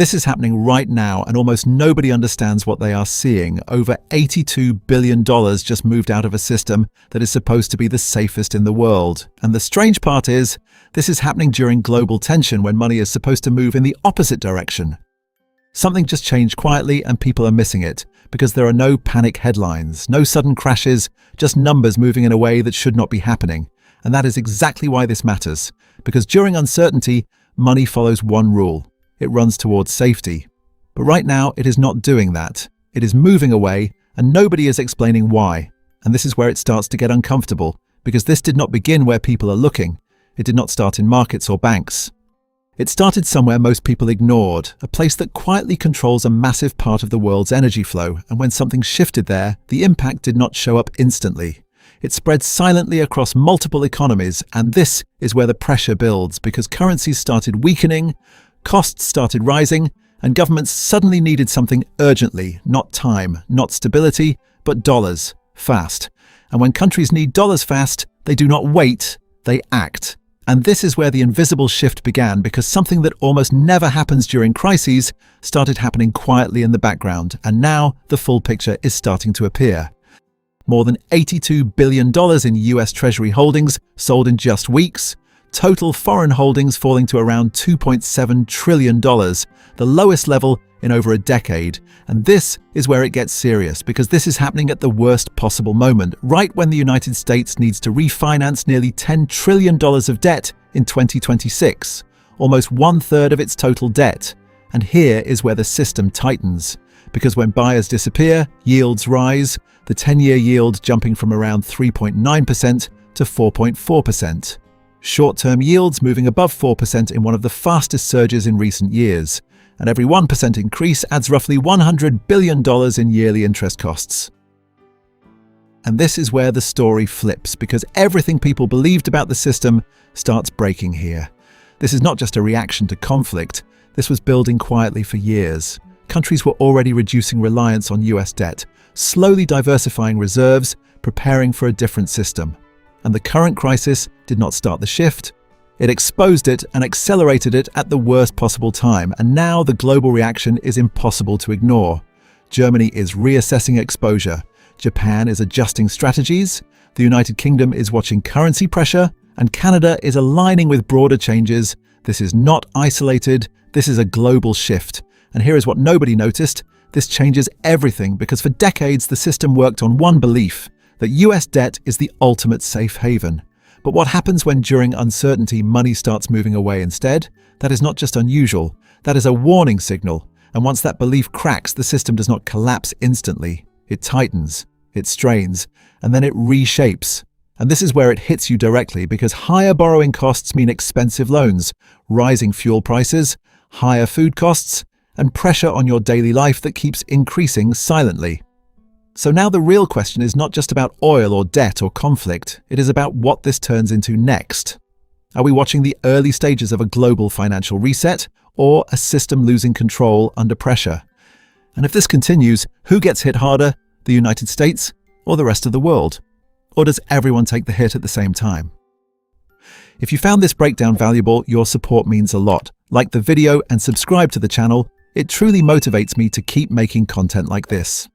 This is happening right now, and almost nobody understands what they are seeing. Over $82 billion just moved out of a system that is supposed to be the safest in the world. And the strange part is, this is happening during global tension when money is supposed to move in the opposite direction. Something just changed quietly and people are missing it, because there are no panic headlines, no sudden crashes, just numbers moving in a way that should not be happening. And that is exactly why this matters, because during uncertainty, money follows one rule. It runs towards safety. But right now, it is not doing that. It is moving away, and nobody is explaining why. And this is where it starts to get uncomfortable, because this did not begin where people are looking. It did not start in markets or banks. It started somewhere most people ignored, a place that quietly controls a massive part of the world's energy flow, and when something shifted there, the impact did not show up instantly. It spread silently across multiple economies, and this is where the pressure builds, because currencies started weakening, costs started rising, and governments suddenly needed something urgently, not time, not stability, but dollars, fast. And when countries need dollars fast, they do not wait, they act. And this is where the invisible shift began, because something that almost never happens during crises started happening quietly in the background, and now the full picture is starting to appear. More than $82 billion in US Treasury holdings sold in just weeks, total foreign holdings falling to around $2.7 trillion, the lowest level in over a decade. And this is where it gets serious, because this is happening at the worst possible moment, right when the United States needs to refinance nearly $10 trillion of debt in 2026, almost 1/3 of its total debt. And here is where the system tightens, because when buyers disappear, yields rise, the 10-year yield jumping from around 3.9% to 4.4%. Short-term yields moving above 4% in one of the fastest surges in recent years, and every 1% increase adds roughly $100 billion in yearly interest costs. And this is where the story flips, because everything people believed about the system starts breaking here. This is not just a reaction to conflict, this was building quietly for years. Countries were already reducing reliance on US debt, slowly diversifying reserves, preparing for a different system. And the current crisis did not start the shift. It exposed it and accelerated it at the worst possible time, and now the global reaction is impossible to ignore. Germany is reassessing exposure, Japan is adjusting strategies, the United Kingdom is watching currency pressure, and Canada is aligning with broader changes. This is not isolated, this is a global shift. And here is what nobody noticed: this changes everything, because for decades the system worked on one belief, that US debt is the ultimate safe haven. But what happens when during uncertainty money starts moving away instead? That is not just unusual, that is a warning signal. And once that belief cracks, the system does not collapse instantly. It tightens, it strains, and then it reshapes. And this is where it hits you directly, because higher borrowing costs mean expensive loans, rising fuel prices, higher food costs, and pressure on your daily life that keeps increasing silently. So now the real question is not just about oil or debt or conflict, it is about what this turns into next. Are we watching the early stages of a global financial reset, or a system losing control under pressure? And if this continues, who gets hit harder, the United States or the rest of the world? Or does everyone take the hit at the same time? If you found this breakdown valuable, your support means a lot. Like the video and subscribe to the channel. It truly motivates me to keep making content like this.